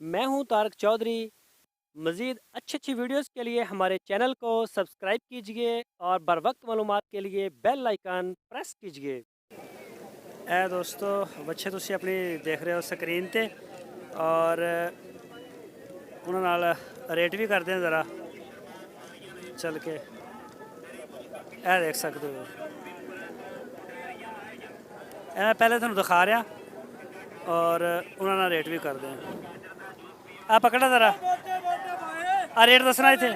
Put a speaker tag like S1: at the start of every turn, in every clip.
S1: मैं हूं तारक चौधरी। मज़ीद अच्छी वीडियोस के लिए हमारे चैनल को सब्सक्राइब कीजिए और बर वक्त मालूमात के लिए बेल आइकन प्रेस कीजिए। ए दोस्तों, बच्चे तुसी अपनी देख रहे हो स्क्रीन ते और उन्होंने नाल रेट भी करते हैं ज़रा चल के ए देख सकते हो। मैं पहले तुहानू दिखा रहा और उन्होंने रेट भी करते हैं। आ पकड़ा ज़रा आ रेट दसना इतने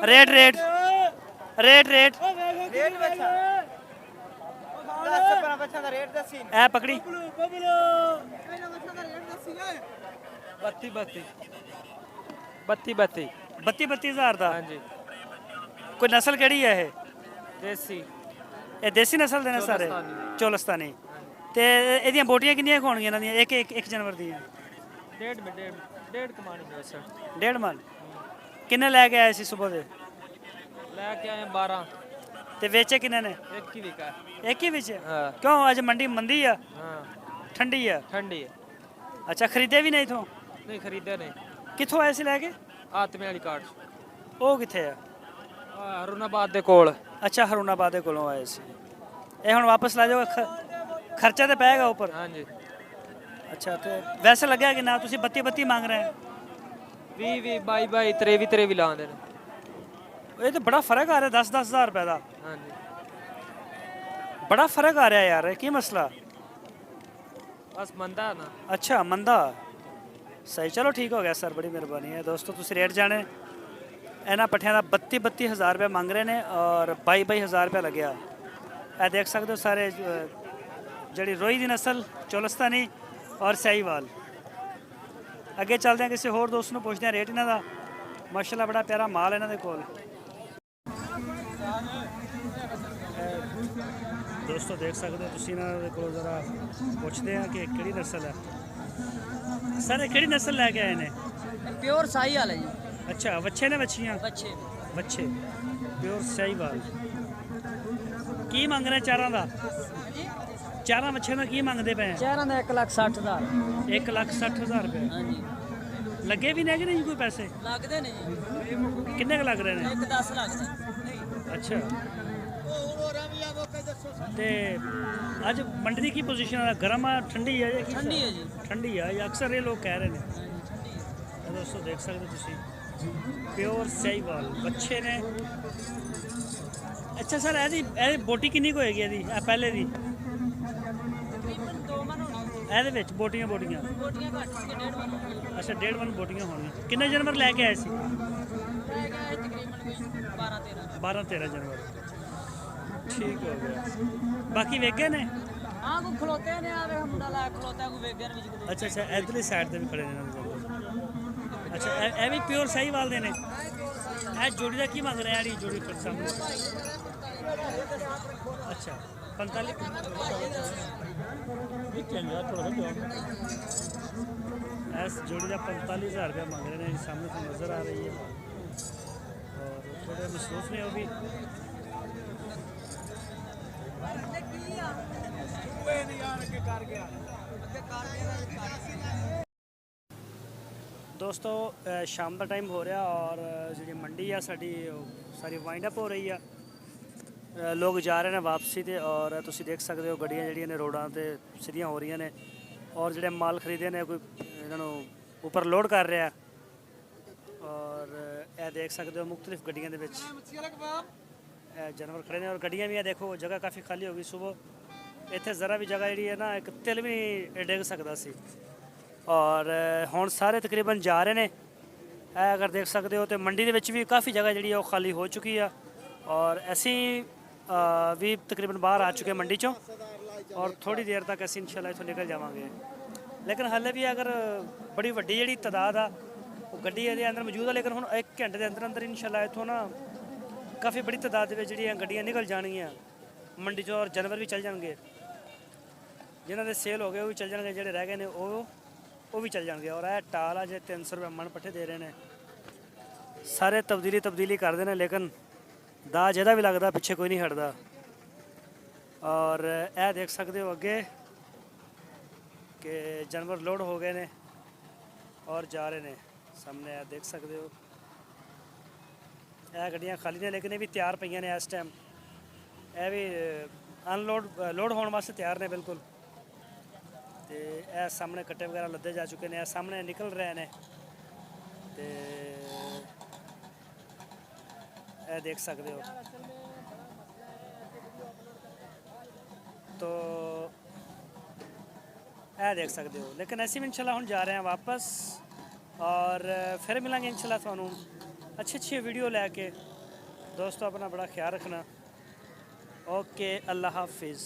S1: rate rate rate rate A पकड़ी
S2: बत्ती बत्ती बत्ती बत्ती
S1: बत्ती बत्ती हज़ार का।
S2: हाँ जी
S1: कोई नस्ल केड़ी है
S2: देसी
S1: ये देसी नस्ल देने सारे चोलस्तानी ते एदियां बोटियां किन्नियां होणगियां इन्हां दियां एक जानवर दियां
S2: डेढ़ कमानी है सर
S1: 1.5 मन किन्ने लैके आए सी सुबह दे
S2: लैके आए 12
S1: ते बेचे किन्ने ने
S2: एक ही बिका
S1: एक ही बेचे
S2: हाँ
S1: क्यों अज मंडी मंदी आ
S2: हाँ
S1: ठंडी आ
S2: ठंडी है
S1: अच्छा खरीदे भी नहीं इथों
S2: नहीं खरीदे नहीं
S1: कित्थों आए सी लैके
S2: आत्मे वाली कार्ड
S1: ਉਹ ਕਿੱਥੇ ਆ
S2: हरुणाबाद ਦੇ ਕੋਲ
S1: ਅੱਛਾ ਹਰੂਨਾਬਾਦ ਦੇ ਕੋਲੋਂ ਆਏ ਸੀ ਇਹ ਹੁਣ ਵਾਪਸ ਲੈ ਜਾਓ ਖਰਚਾ ਤੇ ਪਏਗਾ ਉੱਪਰ
S2: हाँ जी
S1: ਅੱਛਾ ਤੇ ਵੈਸੇ ਲੱਗਿਆ ਕਿ ਨਾ ਤੁਸੀਂ 32 32 ਮੰਗ ਰਹੇ ਹੋ
S2: 20 20 22 22 23 23 ਲਾਉਂਦੇ ਨੇ
S1: ਇਹ ਤਾਂ ਬੜਾ ਫਰਕ ਆ ਰਿਹਾ 10 10000 ਰੁਪਏ ਦਾ
S2: हाँ जी
S1: ਬੜਾ ਫਰਕ ਆ ਰਿਹਾ ਯਾਰ ਇਹ ਕੀ ਮਸਲਾ
S2: बस मंदा है ना
S1: ਅੱਛਾ ਮੰਦਾ ਸਹੀ ਚਲੋ ਠੀਕ ਹੋ ਗਿਆ ਸਰ ਬੜੀ ਮਿਹਰਬਾਨੀ ਹੈ ਦੋਸਤੋ ਤੁਸੀਂ ਰੇਟ ਜਾਣੇ ਇਹਨਾਂ ਪੱਠਿਆਂ ਦਾ 32 ਹਜ਼ਾਰ ਰੁਪਏ ਮੰਗ ਰਹੇ ਨੇ ਔਰ 22 ਹਜ਼ਾਰ ਰੁਪਏ ਲੱਗਿਆ ਇਹ ਦੇਖ ਸਕਦੇ ਹੋ ਸਾਰੇ ਜਿਹੜੀ ਰੋਈ ਦੀ ਨਸਲ ਚੋਲਸਤਾਨੀ ਔਰ ਸਹੀਵਾਲ ਅੱਗੇ ਚੱਲਦੇ ਹਾਂ ਕਿਸੇ ਹੋਰ ਦੋਸਤ ਨੂੰ ਪੁੱਛਦੇ ਹਾਂ ਰੇਟ ਇਹਨਾਂ ਦਾ ਮਾਸ਼ਾਅੱਲਾ ਬੜਾ ਪਿਆਰਾ ਮਾਲ ਇਹਨਾਂ ਦੇ ਕੋਲ ਦੋਸਤੋ ਦੇਖ ਸਕਦੇ ਹੋ ਤੁਸੀਂ ਇਹਨਾਂ ਦੇ ਕੋਲ ਜ਼ਰਾ ਪੁੱਛਦੇ ਆ ਕਿ ਕਿਹੜੀ ਨਸਲ ਹੈ ਸਰ ਇਹ ਕਿਹੜੀ ਨਸਲ ਲੈ ਕੇ ਆਏ ਨੇ
S3: प्योर शाही वाला जी
S1: ਅੱਛਾ ਵੱਛੇ ਨੇ ਵੱਛੀਆਂ
S3: बच्चे
S1: ਵੱਛੇ ਪਿਓਰ ਸਹੀਵਾਲ ਕੀ ਮੰਗ ਰਹੇ ਚਾਰਾਂ ਦਾ ਚਾਰਾਂ ਵੱਛਿਆਂ ਦਾ ਕੀ ਮੰਗਦੇ ਪਏ
S3: चारों का 1,60,000
S1: 1,60,000 ਰੁਪਏ
S3: हाँ जी
S1: ਲੱਗੇ ਵੀ ਨੇ ਕਿ ਨਹੀਂ ਕੋਈ ਪੈਸੇ
S3: लगते ने जी
S1: ਕਿੰਨੇ ਕੁ ਲੱਗ ਰਹੇ ਨੇ
S3: 1,10 लगता
S1: ਅੱਛਾ ਤੇ ਅੱਜ ਮੰਡੀ ਦੀ ਕੀ ਪੋਜੀਸ਼ਨ ਹੈ ਗਰਮ ਆ ਠੰਡੀ ਹੈ ਜਾਂ ਕੀ
S3: ठंडी है जी
S1: ਠੰਡੀ ਆ ਜਾਂ ਅਕਸਰ ਇਹ ਲੋਕ ਕਹਿ ਰਹੇ ਨੇ ਇਹ ਦੋਸਤੋ ਦੇਖ ਸਕਦੇ ਹੋ ਤੁਸੀਂ ਪਿਓਰ ਸਹੀਵਾਲ ਬੱਚੇ ਨੇ ਅੱਛਾ ਸਰ ਇਹਦੀ ਬੋਟੀ ਕਿੰਨੀ ਕੁ ਹੋਏਗੀ ਇਹਦੀ ਇਹ ਪਹਿਲੇ ਦੀ
S3: तकरीबन 2 मन होनी
S1: ਇਹਦੇ ਵਿੱਚ ਬੋਟੀਆਂ
S3: बोटियां घट के 1.5 मन होनी
S1: ਅੱਛਾ 1.5 ਮਨ ਬੋਟੀਆਂ ਹੋਣਗੀਆਂ ਕਿੰਨੇ ਜਾਨਵਰ ਲੈ ਕੇ ਆਏ ਸੀ
S3: रह गया है तकरीबन 12 13
S1: 12 13 ਜਾਨਵਰ ਠੀਕ ਹੋ ਗਿਆ ਬਾਕੀ ਵੇਗੇ ਨੇ
S3: हां को खलोते ने आवे मुंडा ला खलोता को वेगन विच को
S1: ਅੱਛਾ ਅੱਛਾ ਇਧਰਲੀ ਸਾਈਡ ਤੇ ਵੀ ਖੜੇ ਨੇ ਇਹਨਾਂ ਦੇ ਜਾਨਵਰ ਅੱਛਾ ਇਹ ਵੀ ਪਿਓਰ ਸਹੀਵਾਲ ਦੇ ਨੇ ਇਹ ਜੋੜੀ ਦਾ ਕੀ ਮੰਗ ਰਿਹਾ ਜਿਹੜੀ ਜੋੜੀ ਫਿਰ ਸਾਹਮਣੇ ਅੱਛਾ 45 ਇਸ ਜੋੜੀ ਦਾ 45,000 ਰੁਪਏ ਮੰਗ ਰਹੇ ਨੇ ਸਾਹਮਣੇ ਤੋਂ ਨਜ਼ਰ ਆ ਰਹੀ ਹੈ ਔਰ ਥੋੜੇ ਮਸਰੂਫ ਨੇ ਉਹ ਵੀ ਦੋਸਤੋ ਸ਼ਾਮ ਦਾ ਟਾਈਮ ਹੋ ਰਿਹਾ ਔਰ ਜਿਹੜੀ ਮੰਡੀ ਆ ਸਾਡੀ ਉਹ ਸਾਰੀ ਵਾਈਂਡ ਅਪ ਹੋ ਰਹੀ ਆ ਲੋਕ ਜਾ ਰਹੇ ਨੇ ਵਾਪਸੀ ਤੇ ਔਰ ਤੁਸੀਂ ਦੇਖ ਸਕਦੇ ਹੋ ਗੱਡੀਆਂ ਜਿਹੜੀਆਂ ਨੇ ਰੋਡਾਂ ਤੇ ਸਿੱਧੀਆਂ ਹੋ ਰਹੀਆਂ ਨੇ ਔਰ ਜਿਹੜੇ ਮਾਲ ਖਰੀਦੇ ਨੇ ਕੋਈ ਇਹਨਾਂ ਨੂੰ ਉੱਪਰ ਲੋਡ ਕਰ ਰਿਹਾ ਔਰ ਇਹ ਦੇਖ ਸਕਦੇ ਹੋ ਮੁxtਲਿਫ ਗੱਡੀਆਂ ਦੇ ਵਿੱਚ ਇਹ ਜਾਨਵਰ ਖੜੇ ਨੇ ਔਰ ਗੱਡੀਆਂ ਵੀ ਆ ਦੇਖੋ ਜਗ੍ਹਾ ਕਾਫੀ ਖਾਲੀ ਹੋ ਗਈ ਸਵੇਰ ਇੱਥੇ ਜ਼ਰਾ ਵੀ ਜਗ੍ਹਾ ਜਿਹੜੀ ਹੈ ਨਾ ਇੱਕ ਤਿਲ ਵੀ ਨਹੀਂ ਡਿੱਗ ਸਕਦਾ ਸੀ ਔਰ ਹੁਣ ਸਾਰੇ ਤਕਰੀਬਨ ਜਾ ਰਹੇ ਨੇ ਇਹ ਅਗਰ ਦੇਖ ਸਕਦੇ ਹੋ ਤੇ ਮੰਡੀ ਦੇ ਵਿੱਚ ਵੀ ਕਾਫੀ ਜਗ੍ਹਾ ਜਿਹੜੀ ਉਹ ਖਾਲੀ ਹੋ ਚੁੱਕੀ ਆ ਔਰ ਅਸੀਂ ਵੀ ਤਕਰੀਬਨ ਬਾਹਰ ਆ ਚੁੱਕੇ ਮੰਡੀ ਚੋਂ ਔਰ ਥੋੜੀ ਦੇਰ ਤੱਕ ਅਸੀਂ ਇਨਸ਼ਾਅੱਲਾ ਇੱਥੋਂ ਨਿਕਲ ਜਾਵਾਂਗੇ ਲੇਕਿਨ ਹਾਲੇ ਵੀ ਅਗਰ ਬੜੀ ਵੱਡੀ ਜਿਹੜੀ ਤਾਦਾਦ ਆ ਉਹ ਗੱਡੀ ਇਹਦੇ ਅੰਦਰ ਮੌਜੂਦ ਆ ਲੇਕਿਨ ਹੁਣ 1 ਘੰਟੇ ਦੇ ਅੰਦਰ ਅੰਦਰ ਇਨਸ਼ਾਅੱਲਾ ਇੱਥੋਂ ਨਾ ਕਾਫੀ ਬੜੀ ਤਾਦਾਦ ਦੇ ਵਿੱਚ ਜਿਹੜੀਆਂ ਗੱਡੀਆਂ ਨਿਕਲ ਜਾਣਗੀਆਂ ਮੰਡੀ ਚੋਂ ਔਰ ਜਾਨਵਰ ਵੀ ਚੱਲ ਜਾਣਗੇ ਜਿਨ੍ਹਾਂ ਦੇ ਸੇਲ ਹੋ ਗਏ ਉਹ ਵੀ ਚੱਲ ਜਾਣਗੇ ਜਿਹੜੇ ਰਹਿ ਗਏ ਨੇ ਉਹ ਵੀ ਚੱਲ ਜਾਣਗੇ ਔਰ ਇਹ ਟਾਲ ਆ ਜੇ 300 ਰੁਪਏ ਮਣ ਪੱਠੇ ਦੇ ਰਹੇ ਨੇ ਸਾਰੇ ਤਬਦੀਲੀ ਕਰਦੇ ਨੇ ਲੇਕਿਨ ਦਾਜ ਇਹਦਾ ਵੀ ਲੱਗਦਾ ਪਿੱਛੇ ਕੋਈ ਨਹੀਂ ਹਟਦਾ ਔਰ ਇਹ ਦੇਖ ਸਕਦੇ ਹੋ ਅੱਗੇ ਕਿ ਜਾਨਵਰ ਲੋਡ ਹੋ ਗਏ ਨੇ ਔਰ ਜਾ ਰਹੇ ਨੇ ਸਾਹਮਣੇ ਆ ਦੇਖ ਸਕਦੇ ਹੋ। ਇਹ ਗੱਡੀਆਂ ਖਾਲੀ ਨੇ ਲੇਕਿਨ ਇਹ ਵੀ ਤਿਆਰ ਪਈਆਂ ਨੇ ਇਸ ਟਾਈਮ। ਇਹ ਵੀ ਲੋਡ ਹੋਣ ਵਾਸਤੇ ਤਿਆਰ ਨੇ ਬਿਲਕੁਲ। ਤੇ ਇਹ ਸਾਹਮਣੇ ਕੱਟੇ ਵਗੈਰਾ ਲੱਦੇ ਜਾ ਚੁੱਕੇ ਨੇ, ਇਹ ਸਾਹਮਣੇ ਨਿਕਲ ਰਹੇ ਨੇ ਤੇ ਇਹ ਦੇਖ ਸਕਦੇ ਹੋ। तो ਇਹ ਦੇਖ ਸਕਦੇ ਹੋ। ਲੇਕਿਨ ਅਸੀਂ ਵੀ ਇਨਸ਼ਾਅੱਲਾ ਹੁਣ ਜਾ ਰਹੇ ਹਾਂ ਵਾਪਸ ਔਰ ਫਿਰ ਮਿਲਾਂਗੇ ਇਨਸ਼ਾਅੱਲਾ ਤੁਹਾਨੂੰ अच्छी वीडियो लैके। दोस्तों अपना बड़ा ख्याल रखना। ओके, अल्लाह हाफिज़।